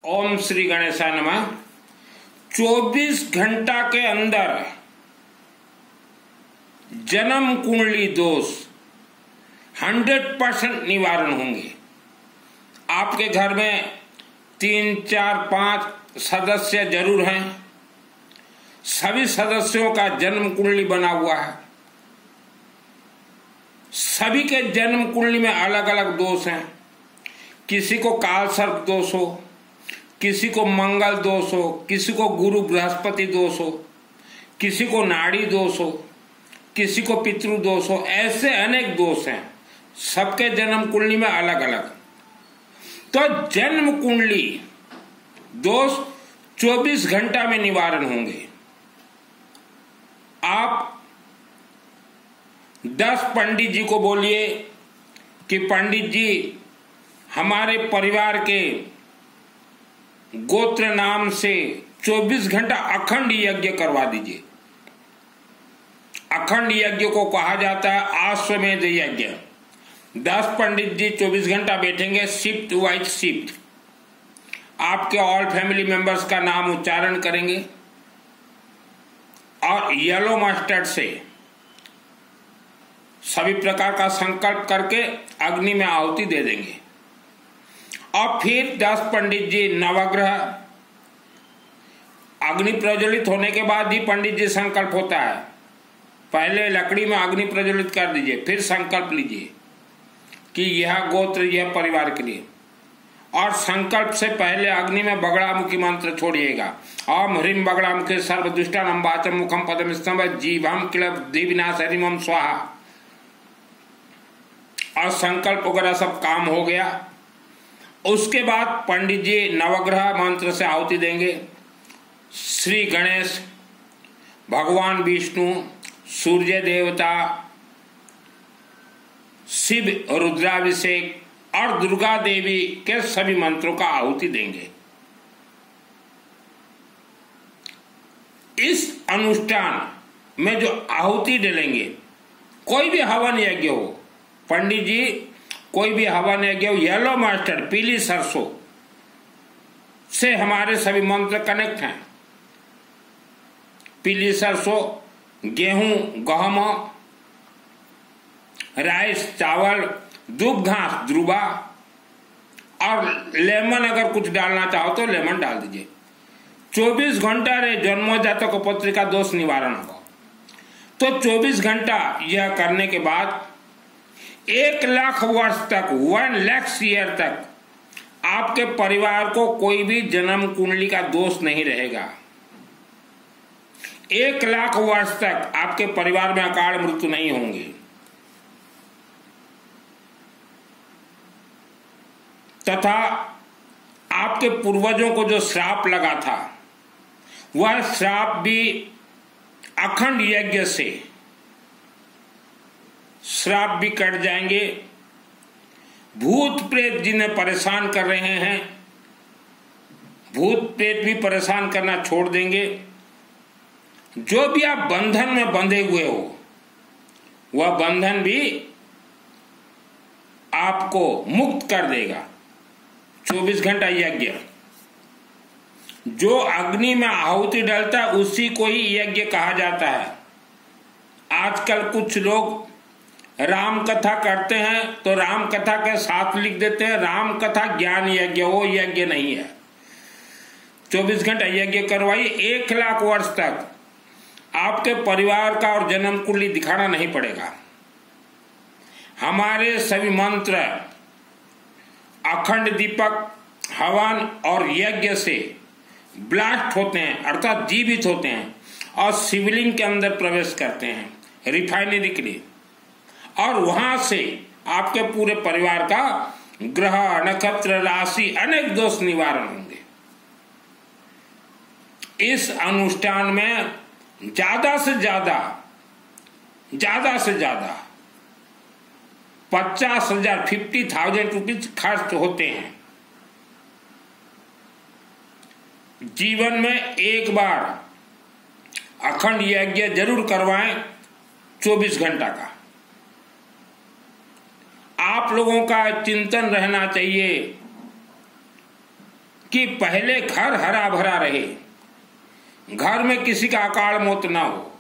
ओम श्री गणेशाय नमः। 24 घंटा के अंदर जन्म कुंडली दोष 100% निवारण होंगे। आपके घर में 3, 4, 5 सदस्य जरूर हैं। सभी सदस्यों का जन्म कुंडली बना हुआ है। सभी के जन्म कुंडली में अलग अलग दोष हैं। किसी को काल सर्प दोष हो, किसी को मंगल दोष हो, किसी को गुरु बृहस्पति दोष हो, किसी को नाड़ी दोष हो, किसी को पितृ दोष हो। ऐसे अनेक दोष हैं। सबके जन्म कुंडली में अलग अलग। तो जन्म कुंडली दोष 24 घंटा में निवारण होंगे। आप 10 पंडित जी को बोलिए कि पंडित जी हमारे परिवार के गोत्र नाम से 24 घंटा अखंड यज्ञ करवा दीजिए। अखंड यज्ञ को कहा जाता है आश्वमेध यज्ञ। 10 पंडित जी 24 घंटा बैठेंगे, शिफ्ट वाइज शिफ्ट। आपके ऑल फैमिली मेंबर्स का नाम उच्चारण करेंगे और येलो मस्टर्ड से सभी प्रकार का संकल्प करके अग्नि में आहुति दे देंगे। और फिर 10 पंडित जी नवग्रह, अग्नि प्रज्वलित होने के बाद ही पंडित जी संकल्प होता है। पहले लकड़ी में अग्नि प्रज्वलित कर दीजिए, फिर संकल्प लीजिए कि यह गोत्र यह परिवार के लिए। और संकल्प से पहले अग्नि में बगड़ामुखी मंत्र छोड़िएगा। ओम ह्रीम बगड़ामुखी सर्वदुष्टानां वाचम मुखम पदम स्तंभ जीवम क्लब दिविनाश हरिम स्वाहा। और संकल्प वगैरह सब काम हो गया। उसके बाद पंडित जी नवग्रह मंत्र से आहुति देंगे। श्री गणेश, भगवान विष्णु, सूर्य देवता, शिव रुद्राभिषेक और दुर्गा देवी के सभी मंत्रों का आहुति देंगे। इस अनुष्ठान में जो आहुति डालेंगे, कोई भी हवन यज्ञ हो, पंडित जी कोई भी हवन यज्ञ हो, येलो मस्टर्ड पीली सरसों से हमारे सभी मंत्र कनेक्ट हैं। पीली सरसों, गेहूं, गहूं, राइस चावल, दूब घास ध्रुवा और लेमन, अगर कुछ डालना चाहो तो लेमन डाल दीजिए। 24 घंटा रे जन्मो जातक पत्रिका दोष निवारण होगा। तो 24 घंटा यह करने के बाद 1 लाख वर्ष तक, 1 लाख ईयर तक आपके परिवार को कोई भी जन्म कुंडली का दोष नहीं रहेगा। 1 लाख वर्ष तक आपके परिवार में अकाल मृत्यु नहीं होंगी। तथा आपके पूर्वजों को जो श्राप लगा था, वह श्राप भी अखंड यज्ञ से श्राप भी कट जाएंगे। भूत प्रेत जिन्हें परेशान कर रहे हैं, भूत प्रेत भी परेशान करना छोड़ देंगे। जो भी आप बंधन में बंधे हुए हो, वह बंधन भी आपको मुक्त कर देगा। 24 घंटा यज्ञ। जो अग्नि में आहुति डालता है उसी को ही यज्ञ कहा जाता है। आजकल कुछ लोग राम कथा करते हैं तो राम कथा के साथ लिख देते हैं राम कथा ज्ञान यज्ञ। वो यज्ञ नहीं है। 24 घंटा यज्ञ करवाइए। 1 लाख वर्ष तक आपके परिवार का और जन्म कुंडली दिखाना नहीं पड़ेगा। हमारे सभी मंत्र अखंड दीपक, हवन और यज्ञ से ब्लास्ट होते हैं, अर्थात जीवित होते हैं और शिवलिंग के अंदर प्रवेश करते हैं रिफाइनरी के लिए। और वहां से आपके पूरे परिवार का ग्रह, नक्षत्र, राशि, अनेक दोष निवारण होंगे। इस अनुष्ठान में ज्यादा से ज्यादा 50,000 50,000 रुपीज खर्च होते हैं। जीवन में एक बार अखंड यज्ञ जरूर करवाएं 24 घंटा का। आप लोगों का चिंतन रहना चाहिए कि पहले घर हरा भरा रहे, घर में किसी का अकाल मौत ना हो।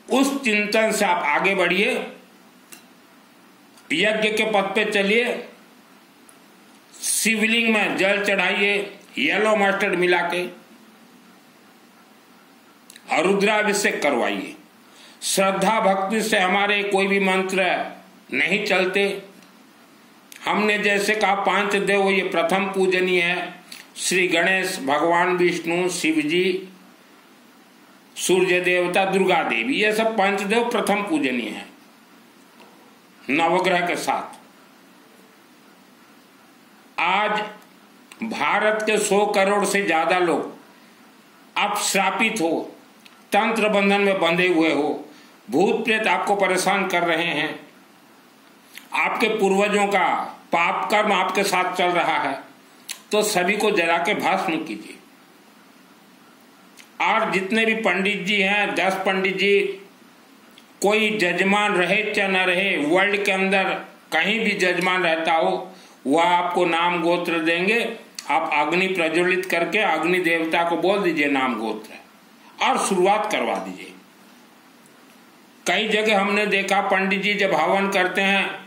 उस चिंतन से आप आगे बढ़िए, यज्ञ के पथ पे चलिए, शिवलिंग में जल चढ़ाइए येलो मस्टर्ड मिला के और रुद्राभिषेक करवाइए। श्रद्धा भक्ति से हमारे कोई भी मंत्र नहीं चलते। हमने जैसे कहा 5 देव ये प्रथम पूजनीय है, श्री गणेश, भगवान विष्णु, शिव जी, सूर्य देवता, दुर्गा देवी, ये सब 5 देव प्रथम पूजनीय है नवग्रह के साथ। आज भारत के 100 करोड़ से ज्यादा लोग आप श्रापित हो, तंत्र बंधन में बंधे हुए हो, भूत प्रेत आपको परेशान कर रहे हैं, आपके पूर्वजों का पाप कर्म आपके साथ चल रहा है, तो सभी को जला के भस्म कीजिए। और जितने भी पंडित जी हैं, 10 पंडित जी, कोई जजमान रहे या न रहे, वर्ल्ड के अंदर कहीं भी जजमान रहता हो, वह आपको नाम गोत्र देंगे। आप अग्नि प्रज्वलित करके अग्नि देवता को बोल दीजिए नाम गोत्र और शुरुआत करवा दीजिए। कई जगह हमने देखा पंडित जी जब हवन करते हैं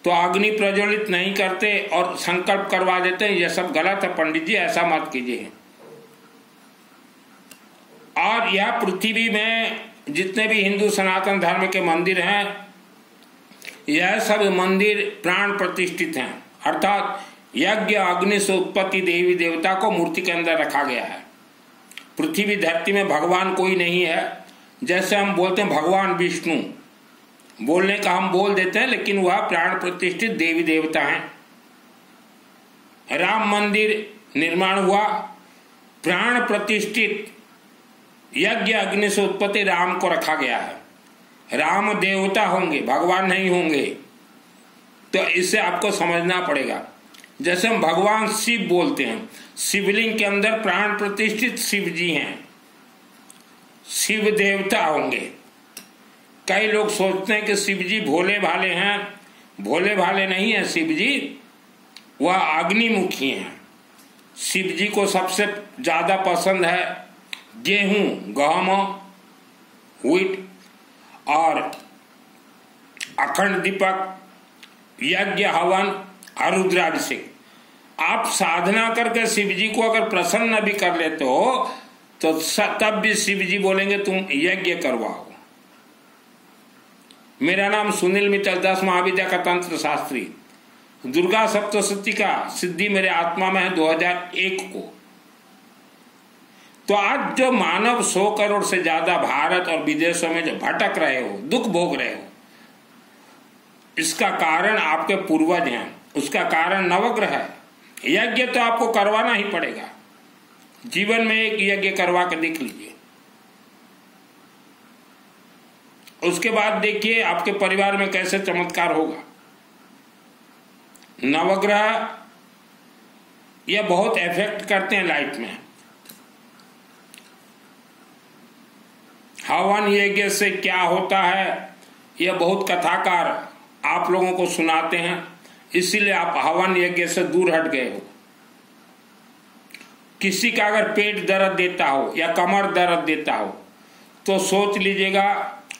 तो अग्नि प्रज्वलित नहीं करते और संकल्प करवा देते हैं। यह सब गलत है पंडित जी, ऐसा मत कीजिए। और यह पृथ्वी में जितने भी हिंदू सनातन धर्म के मंदिर हैं, यह सब मंदिर प्राण प्रतिष्ठित हैं, अर्थात यज्ञ अग्नि से उत्पत्ति देवी देवता को मूर्ति के अंदर रखा गया है। पृथ्वी धरती में भगवान कोई नहीं है। जैसे हम बोलते हैं भगवान विष्णु, बोलने का हम बोल देते हैं, लेकिन वह प्राण प्रतिष्ठित देवी देवता हैं। राम मंदिर निर्माण हुआ, प्राण प्रतिष्ठित यज्ञ अग्नि से उत्पत्ति राम को रखा गया है। राम देवता होंगे, भगवान नहीं होंगे। तो इससे आपको समझना पड़ेगा। जैसे हम भगवान शिव बोलते हैं, शिवलिंग के अंदर प्राण प्रतिष्ठित शिव जी हैं, शिव देवता होंगे। कई लोग सोचते हैं कि शिव जी भोले भाले हैं, भोले भाले नहीं है शिव जी, वह अग्निमुखी हैं। शिव जी को सबसे ज्यादा पसंद है गेहूं, गहूं, व्हीट और अखंड दीपक, यज्ञ हवन और रुद्राभिषेक। आप साधना करके शिव जी को अगर प्रसन्न भी कर लेते हो तो तब भी शिव जी बोलेंगे तुम यज्ञ करवाओ। मेरा नाम सुनील मित्तल, 10 महाविद्या का तंत्र शास्त्री। दुर्गा सप्तशती का सिद्धि मेरे आत्मा में है 2001 को। तो आज जो मानव 100 करोड़ से ज्यादा भारत और विदेशों में जो भटक रहे हो, दुख भोग रहे हो, इसका कारण आपके पूर्वज हैं, उसका कारण नवग्रह है। यज्ञ तो आपको करवाना ही पड़ेगा। जीवन में एक यज्ञ करवा के देख लीजिए। उसके बाद देखिए आपके परिवार में कैसे चमत्कार होगा। नवग्रह ये बहुत इफेक्ट करते हैं लाइफ में। हवन यज्ञ से क्या होता है यह बहुत कथाकार आप लोगों को सुनाते हैं, इसीलिए आप हवन यज्ञ से दूर हट गए हो। किसी का अगर पेट दर्द देता हो या कमर दर्द देता हो तो सोच लीजिएगा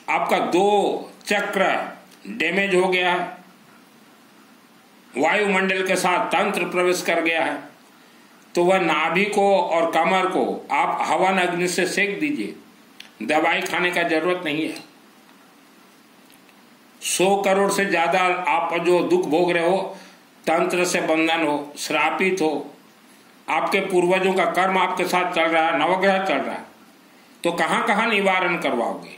आपका 2 चक्र डैमेज हो गया है, वायुमंडल के साथ तंत्र प्रवेश कर गया है। तो वह नाभि को और कमर को आप हवन अग्नि से सेक दीजिए, दवाई खाने का जरूरत नहीं है। 100 करोड़ से ज्यादा आप जो दुख भोग रहे हो, तंत्र से बंधन हो, श्रापित हो, आपके पूर्वजों का कर्म आपके साथ चल रहा है, नवग्रह चल रहा है, तो कहां कहां निवारण करवाओगे।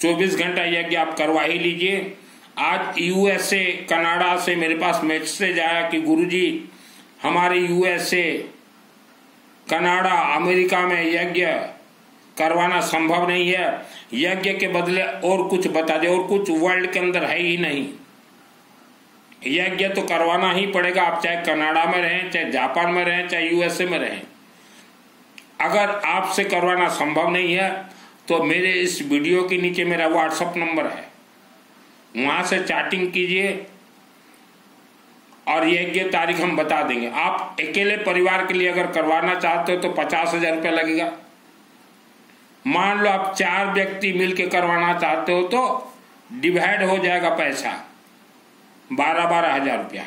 24 घंटा यज्ञ आप करवा ही लीजिए। आज यूएसए कनाडा से मेरे पास मैसेज आया कि गुरुजी हमारे यूएसए कनाडा अमेरिका में यज्ञ करवाना संभव नहीं है, यज्ञ के बदले और कुछ बता दे, और कुछ वर्ल्ड के अंदर है ही नहीं। यज्ञ तो करवाना ही पड़ेगा, आप चाहे कनाडा में रहें, चाहे जापान में रहें, चाहे यूएसए में रहें। अगर आपसे करवाना संभव नहीं है तो मेरे इस वीडियो के नीचे मेरा व्हाट्सएप नंबर है, वहां से चैटिंग कीजिए और यज्ञ तारीख हम बता देंगे। आप अकेले परिवार के लिए अगर करवाना चाहते हो तो 50,000 रुपया लगेगा। मान लो आप 4 व्यक्ति मिलकर करवाना चाहते हो तो डिवाइड हो जाएगा पैसा 12-12 हजार रुपया।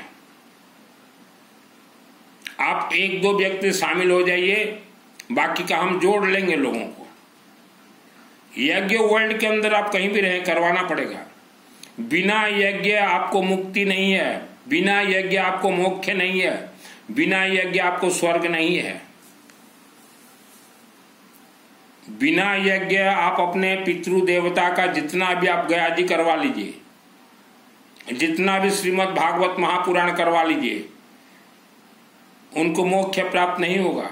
आप 1-2 व्यक्ति शामिल हो जाइए, बाकी का हम जोड़ लेंगे लोगों को। यज्ञ वर्ल्ड के अंदर आप कहीं भी रहें करवाना पड़ेगा। बिना यज्ञ आपको मुक्ति नहीं है, बिना यज्ञ आपको मोक्ष नहीं है, बिना यज्ञ आपको स्वर्ग नहीं है। बिना यज्ञ आप अपने पितृ देवता का जितना भी आप गयाजी करवा लीजिए, जितना भी श्रीमद् भागवत महापुराण करवा लीजिए, उनको मोक्ष प्राप्त नहीं होगा।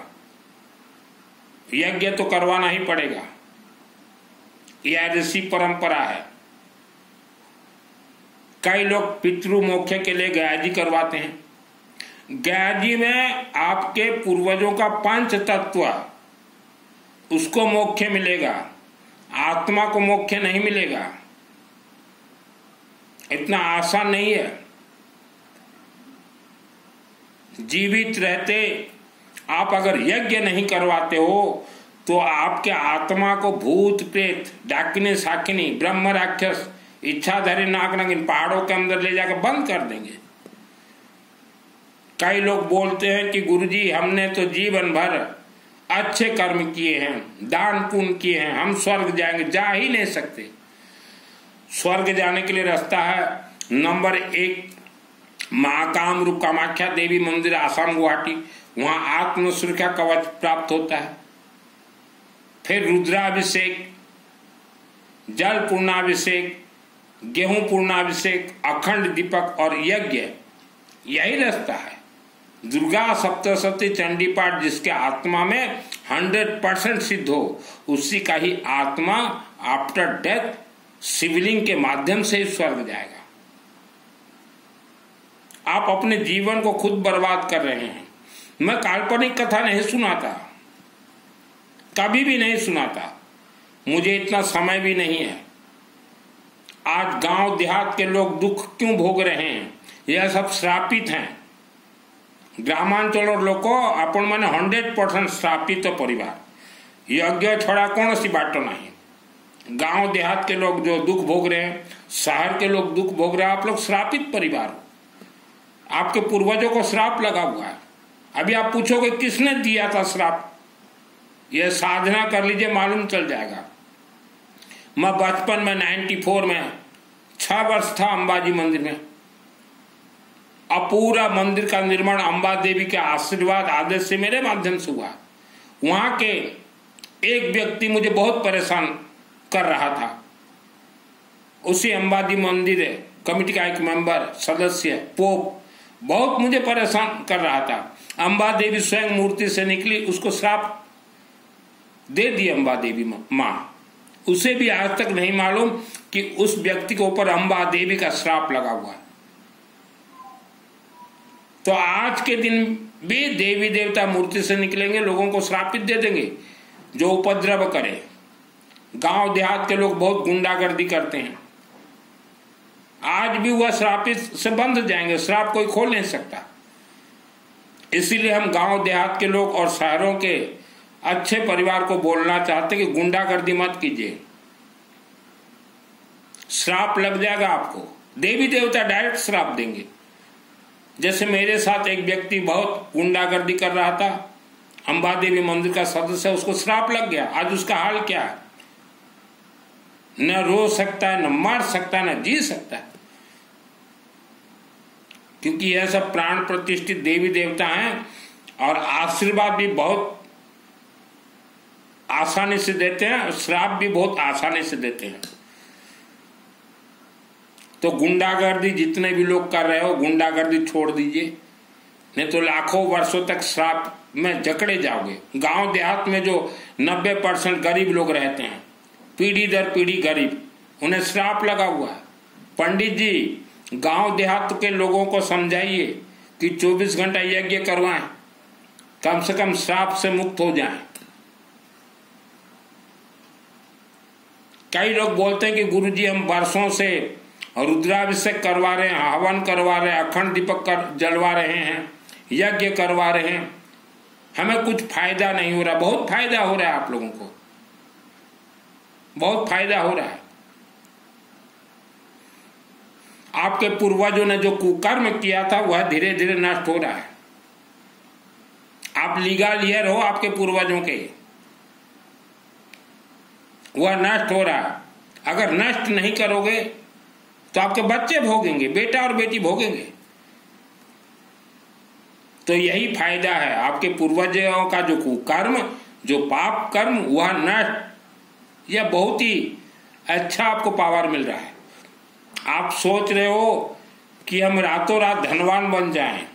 यज्ञ तो करवाना ही पड़ेगा, यह ऋषि परंपरा है। कई लोग पितृ मोक्ष के लिए गयाजी करवाते हैं। गयाजी में आपके पूर्वजों का 5 तत्व, उसको मोक्ष मिलेगा, आत्मा को मोक्ष नहीं मिलेगा। इतना आसान नहीं है। जीवित रहते आप अगर यज्ञ नहीं करवाते हो तो आपके आत्मा को भूत प्रेत, डाकिनी साकिनी, ब्रह्म राक्षस, इच्छाधारी नाग नागिन पहाड़ों के अंदर ले जाकर बंद कर देंगे। कई लोग बोलते हैं कि गुरुजी हमने तो जीवन भर अच्छे कर्म किए हैं, दान पुण्य किए हैं, हम स्वर्ग जाएंगे। जा ही नहीं सकते। स्वर्ग जाने के लिए रास्ता है नंबर 1 महाकामरूप कामाख्या देवी मंदिर, आसाम गुवाहाटी, वहां आत्म सुरक्षा कवच प्राप्त होता है। फिर रुद्राभिषेक, जल पूर्णाभिषेक, गेहूं पूर्णाभिषेक, अखंड दीपक और यज्ञ, यही रास्ता है। दुर्गा सप्तशती चंडी पाठ जिसके आत्मा में 100% सिद्ध हो, उसी का ही आत्मा आफ्टर डेथ शिवलिंग के माध्यम से ही स्वर्ग जाएगा। आप अपने जीवन को खुद बर्बाद कर रहे हैं। मैं काल्पनिक कथा नहीं सुनाता, कभी भी नहीं सुनाता, मुझे इतना समय भी नहीं है। आज गांव देहात के लोग दुख क्यों भोग रहे हैं? यह सब श्रापित हैं। ग्रामांचल लोक आपण मैंने 100% श्रापित परिवार। यज्ञ छड़ा कौन सी बाट नहीं। गांव देहात के लोग जो दुख भोग रहे हैं, शहर के लोग दुख भोग रहे हैं, आप लोग श्रापित परिवार हो। आपके पूर्वजों को श्राप लगा हुआ है। अभी आप पूछोगे किसने दिया था श्राप, यह साधना कर लीजिए, मालूम चल जाएगा। मैं बचपन में 94 में 6 वर्ष था अंबाजी मंदिर में। अब पूरा मंदिर का निर्माण अंबा देवी के आशीर्वाद आदेश से मेरे माध्यम से हुआ। वहां के एक व्यक्ति मुझे बहुत परेशान कर रहा था। उसी अंबाजी मंदिर कमेटी का एक मेंबर, सदस्य, पोप बहुत मुझे परेशान कर रहा था। अंबा देवी स्वयं मूर्ति से निकली, उसको श्राप दे दी अंबा देवी माँ। उसे भी आज तक नहीं मालूम कि उस व्यक्ति के ऊपर अंबा देवी का श्राप लगा हुआ है। तो आज के दिन भी देवी देवता मूर्ति से निकलेंगे, लोगों को श्रापित दे देंगे जो उपद्रव करे। गांव देहात के लोग बहुत गुंडागर्दी करते हैं। आज भी वह श्रापित से बंध जाएंगे, श्राप कोई खोल नहीं सकता। इसीलिए हम गांव देहात के लोग और शहरों के अच्छे परिवार को बोलना चाहते कि गुंडागर्दी मत कीजिए, श्राप लग जाएगा आपको। देवी देवता डायरेक्ट श्राप देंगे। जैसे मेरे साथ एक व्यक्ति बहुत गुंडागर्दी कर रहा था, अंबा देवी मंदिर का सदस्य, उसको श्राप लग गया। आज उसका हाल क्या है? न रो सकता है, न मर सकता है, न जी सकता है, क्योंकि यह सब प्राण प्रतिष्ठित देवी देवता हैं और आशीर्वाद भी बहुत आसानी से देते हैं और श्राप भी बहुत आसानी से देते हैं। तो गुंडागर्दी जितने भी लोग कर रहे हो, गुंडागर्दी छोड़ दीजिए, नहीं तो लाखों वर्षों तक श्राप में जकड़े जाओगे। गांव देहात में जो 90% गरीब लोग रहते हैं, पीढ़ी दर पीढ़ी गरीब, उन्हें श्राप लगा हुआ है। पंडित जी गांव देहात के लोगों को समझाइए कि 24 घंटा यज्ञ करवाएं, कम से कम श्राप से मुक्त हो जाएं। कई लोग बोलते हैं कि गुरुजी हम वर्षों से और रुद्राभिषेक करवा रहे हैं, हवन करवा रहे हैं, अखंड दीपक जलवा रहे हैं, यज्ञ करवा रहे हैं, हमें कुछ फायदा नहीं हो रहा। बहुत फायदा हो रहा है आप लोगों को, बहुत फायदा हो रहा है। आपके पूर्वजों ने जो कुकर्म किया था वह धीरे धीरे नष्ट हो रहा है। आप लीगल ईयर हो आपके पूर्वजों के, वह नष्ट हो रहा है। अगर नष्ट नहीं करोगे तो आपके बच्चे भोगेंगे, बेटा और बेटी भोगेंगे। तो यही फायदा है, आपके पूर्वजों का जो कुकर्म, जो पाप कर्म, वह नष्ट, यह बहुत ही अच्छा आपको पावर मिल रहा है। आप सोच रहे हो कि हम रातों रात धनवान बन जाएं,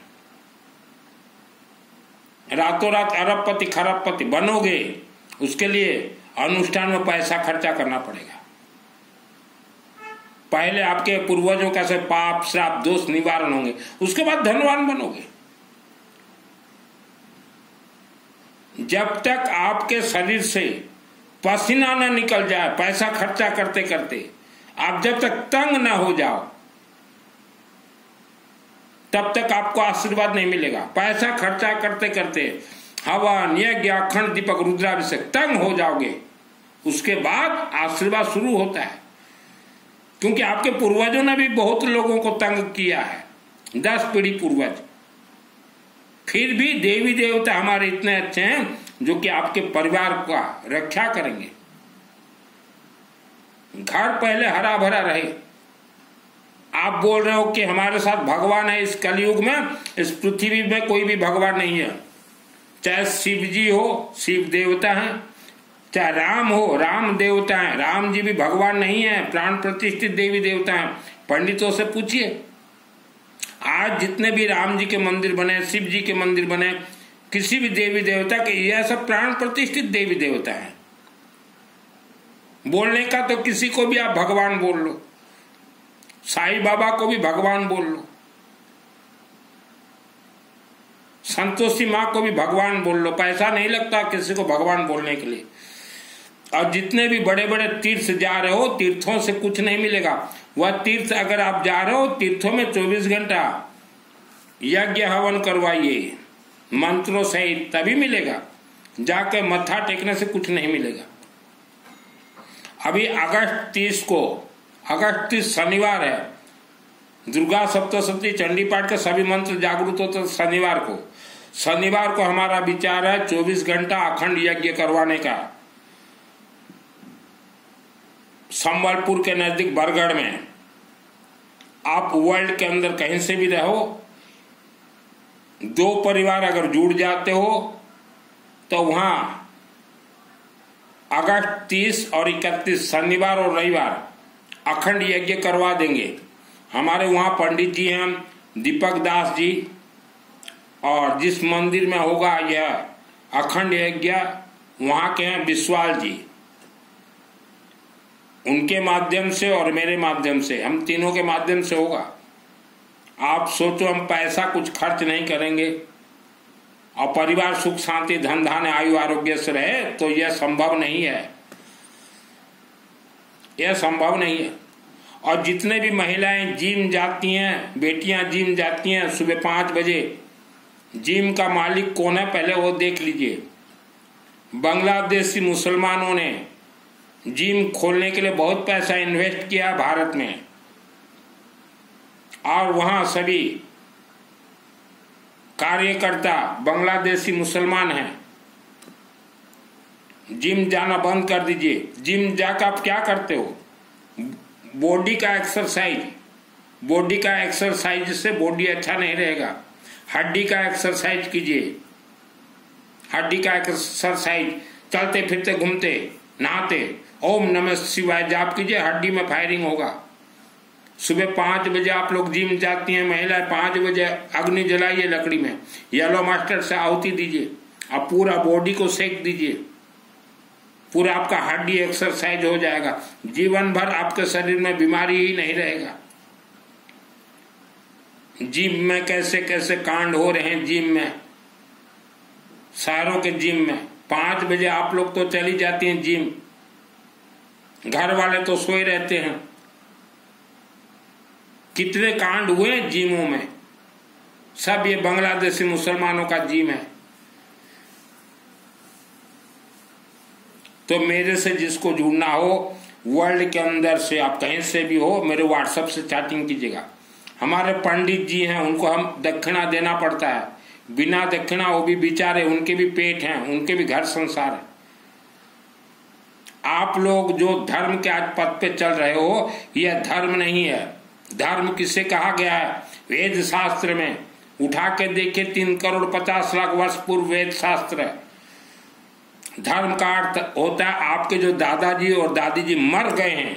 रातों रात अरबपति खरबपति बनोगे, उसके लिए अनुष्ठान में पैसा खर्चा करना पड़ेगा। पहले आपके पूर्वजों का से पाप श्राप दोष निवारण होंगे, उसके बाद धनवान बनोगे। जब तक आपके शरीर से पसीना न निकल जाए, पैसा खर्चा करते करते आप जब तक तंग न हो जाओ, तब तक आपको आशीर्वाद नहीं मिलेगा। पैसा खर्चा करते करते हवन यज्ञ अखंड दीपक रुद्राभिषेक तंग हो जाओगे, उसके बाद आशीर्वाद शुरू होता है। क्योंकि आपके पूर्वजों ने भी बहुत लोगों को तंग किया है, 10 पीढ़ी पूर्वज। फिर भी देवी देवता हमारे इतने अच्छे हैं जो कि आपके परिवार का रक्षा करेंगे। घर पहले हरा भरा रहे। आप बोल रहे हो कि हमारे साथ भगवान है इस कलयुग में, इस पृथ्वी में कोई भी भगवान नहीं है। चाहे शिव जी हो, शिव देवता है, चाहे राम हो, राम देवता है, राम जी भी भगवान नहीं है, प्राण प्रतिष्ठित देवी देवता है। पंडितों से पूछिए, आज जितने भी राम जी के मंदिर बने, शिव जी के मंदिर बने, किसी भी देवी देवता के, यह सब प्राण प्रतिष्ठित देवी देवता है। बोलने का तो किसी को भी आप भगवान बोल लो, साईं बाबा को भी भगवान बोल लो, संतोषी माँ को भी भगवान बोल लो, पैसा नहीं लगता किसी को भगवान बोलने के लिए। और जितने भी बड़े बड़े तीर्थ जा रहे हो, तीर्थों से कुछ नहीं मिलेगा। वह तीर्थ अगर आप जा रहे हो, तीर्थों में 24 घंटा यज्ञ हवन करवाइए मंत्रों सहित, तभी मिलेगा। जाके मत्था टेकने से कुछ नहीं मिलेगा। अभी अगस्त 30 शनिवार है, दुर्गा सप्तशती चंडी पाठ के सभी मंत्र जागृत होते शनिवार को हमारा विचार है 24 घंटा अखंड यज्ञ करवाने का। संबलपुर के नजदीक बरगढ़ में। आप वर्ल्ड के अंदर कहीं से भी रहो, 2 परिवार अगर जुड़ जाते हो तो वहां अगस्त 30 और 31 शनिवार और रविवार अखंड यज्ञ करवा देंगे। हमारे वहाँ पंडित जी हैं दीपक दास जी, और जिस मंदिर में होगा यह अखंड यज्ञ वहाँ के हैं विश्वाल जी। उनके माध्यम से और मेरे माध्यम से, हम तीनों के माध्यम से होगा। आप सोचो, हम पैसा कुछ खर्च नहीं करेंगे और परिवार सुख शांति धन धान्य आयु आरोग्य से रहे, तो यह संभव नहीं है, यह संभव नहीं है। और जितने भी महिलाएं जिम जाती हैं, बेटियां जिम जाती हैं सुबह 5 बजे, जिम का मालिक कौन है पहले वो देख लीजिए। बांग्लादेशी मुसलमानों ने जिम खोलने के लिए बहुत पैसा इन्वेस्ट किया भारत में, और वहां सभी कार्यकर्ता बांग्लादेशी मुसलमान हैं। जिम जाना बंद कर दीजिए। जिम जाकर आप क्या करते हो? बॉडी का एक्सरसाइज से बॉडी अच्छा नहीं रहेगा। हड्डी का एक्सरसाइज कीजिए, हड्डी का एक्सरसाइज, चलते फिरते घूमते नहाते ओम नमः शिवाय जाप कीजिए, हड्डी में फायरिंग होगा। सुबह 5 बजे आप लोग जिम जाती हैं महिलाएं, 5 बजे अग्नि जलाइए लकड़ी में, येलो मास्टर से आहुति दीजिए, आप पूरा बॉडी को सेक दीजिए, पूरा आपका हड्डी एक्सरसाइज हो जाएगा। जीवन भर आपके शरीर में बीमारी ही नहीं रहेगा। जिम में कैसे कैसे कांड हो रहे हैं, जिम में, शहरों के जिम में 5 बजे आप लोग तो चली जाती हैं जिम, घर वाले तो सोए रहते हैं। कितने कांड हुए जिमों में, सब ये बांग्लादेशी मुसलमानों का जिम है। तो मेरे से जिसको जुड़ना हो वर्ल्ड के अंदर से, आप कहीं से भी हो, मेरे व्हाट्सएप से चैटिंग कीजिएगा। हमारे पंडित जी हैं, उनको हम दक्षिणा देना पड़ता है, बिना दक्षिणा वो भी बेचारे, उनके भी पेट हैं, उनके भी घर संसार है। आप लोग जो धर्म के आज पद पे चल रहे हो, यह धर्म नहीं है। धर्म किसे कहा गया है? वेद शास्त्र में उठा के देखिए, 3,50,00,000 वर्ष पूर्व वेद शास्त्र है। धर्म का अर्थ होता है आपके जो दादाजी और दादी जी मर गए हैं,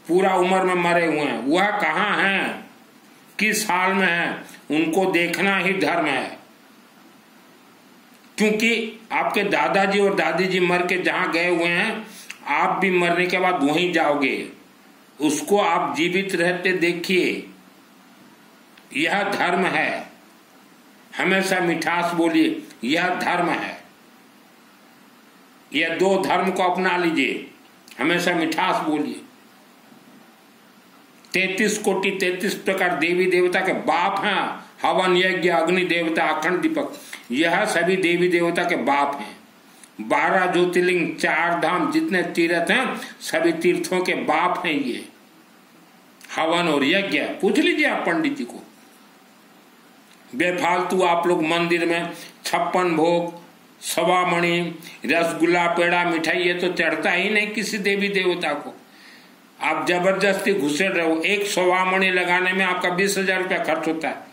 पूरा उम्र में मरे हुए हैं, वह कहाँ हैं, किस हाल में हैं, उनको देखना ही धर्म है। क्योंकि आपके दादाजी और दादी जी मर के जहां गए हुए हैं, आप भी मरने के बाद वहीं जाओगे। उसको आप जीवित रहते देखिए, यह धर्म है। हमेशा मिठास बोलिए, यह धर्म है। यह दो धर्म को अपना लीजिए, हमेशा मिठास बोलिए। 33 कोटि 33 प्रकार देवी देवता के बाप हैं। हवन यज्ञ अग्नि देवता अखंड दीपक, यह सभी देवी देवता के बाप हैं। 12 ज्योतिर्लिंग, 4 धाम, जितने तीर्थ हैं सभी तीर्थों के बाप हैं ये। हवन और यज्ञ पूछ लीजिए आप पंडित जी को। बेफालतू आप लोग मंदिर में 56 भोग, सवा मणि, रसगुल्ला, पेड़ा, मिठाई, ये तो चढ़ता ही नहीं किसी देवी देवता को। आप जबरदस्ती घुसे रहे हो। एक सवा मणि लगाने में आपका 20,000 रुपया खर्च होता है।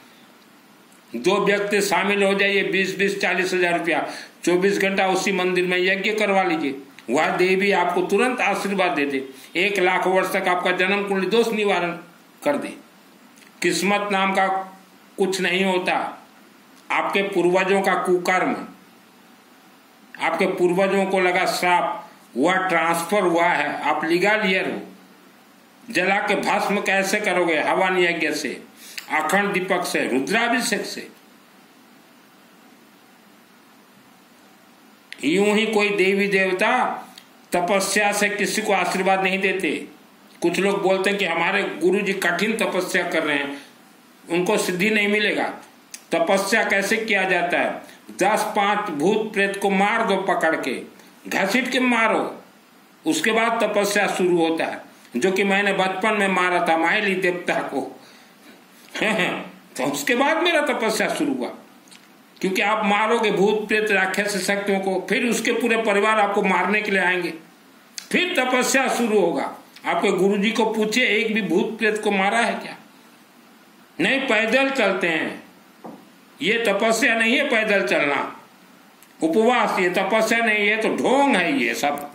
2 व्यक्ति शामिल हो जाइए, 20-20, 40,000 रुपया। 24 घंटा उसी मंदिर में यज्ञ करवा लीजिए, वह देवी आपको तुरंत आशीर्वाद दे दे। 1 लाख वर्ष तक आपका जन्म कुंडली दोष निवारण कर दे। किस्मत नाम का कुछ नहीं होता। आपके पूर्वजों का कुकर्म, आपके पूर्वजों को लगा श्राप, वह ट्रांसफर हुआ है। आप लीगल ईयर हो। जला के भस्म कैसे करोगे? हवन यज्ञ से, अखंड दीपक से, रुद्राभिषेक से। यूं ही कोई देवी देवता तपस्या से किसी को आशीर्वाद नहीं देते। कुछ लोग बोलते हैं कि हमारे गुरुजी कठिन तपस्या कर रहे हैं, उनको सिद्धि नहीं मिलेगा। तपस्या कैसे किया जाता है? 10-5 भूत प्रेत को मार दो, पकड़ के घसीट के मारो, उसके बाद तपस्या शुरू होता है। जो कि मैंने बचपन में मारा था माइली देवता को, तो उसके बाद मेरा तपस्या शुरू हुआ। क्योंकि आप मारोगे भूत प्रेत राक्षस शक्तियों को, फिर उसके पूरे परिवार आपको मारने के लिए आएंगे, फिर तपस्या शुरू होगा। आपके गुरुजी को पूछिए, एक भी भूत प्रेत को मारा है क्या? नहीं, पैदल चलते हैं। ये तपस्या नहीं है पैदल चलना, उपवास, ये तपस्या नहीं है, तो ढोंग है ये सब।